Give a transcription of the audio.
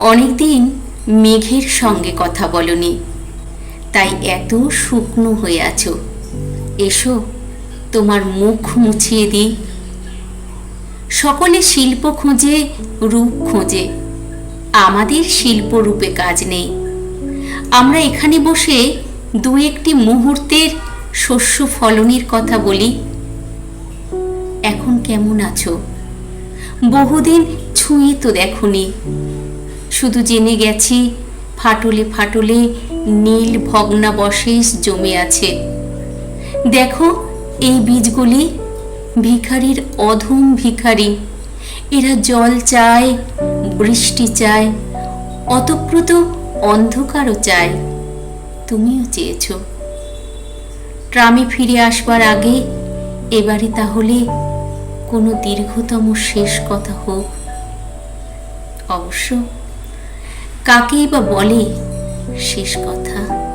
অনেকদিন মেঘের সঙ্গে কথা বলনি, তাই এত শুকনো হয়ে আছো। এসো, তোমার মুখ মুছিয়ে দিই। সকলে শিল্প খোঁজে, রূপ খোঁজে, আমাদের শিল্পরূপে কাজ নেই। আমরা এখানে বসে দু একটি মুহূর্তের শস্য ফলনের কথা বলি। এখন কেমন আছো? বহুদিন ছুঁয়ে তো দেখনি। শুধু জেনে গেছি ফাটলে ফাটলে নীল ভগ্নাবশেষ জমে আছে। দেখো এই বীজগুলি, ভিখারির অধম ভিখারি। এরা জল চায়, বৃষ্টি চায়, অতপ্রত অন্ধকারও চায়। তুমিও চেয়েছ। ট্রামে ফিরে আসবার আগে এবারে তাহলে কোনো দীর্ঘতম শেষ কথা হোক। অবশ্য কাকেই বা বলে শেষ কথা?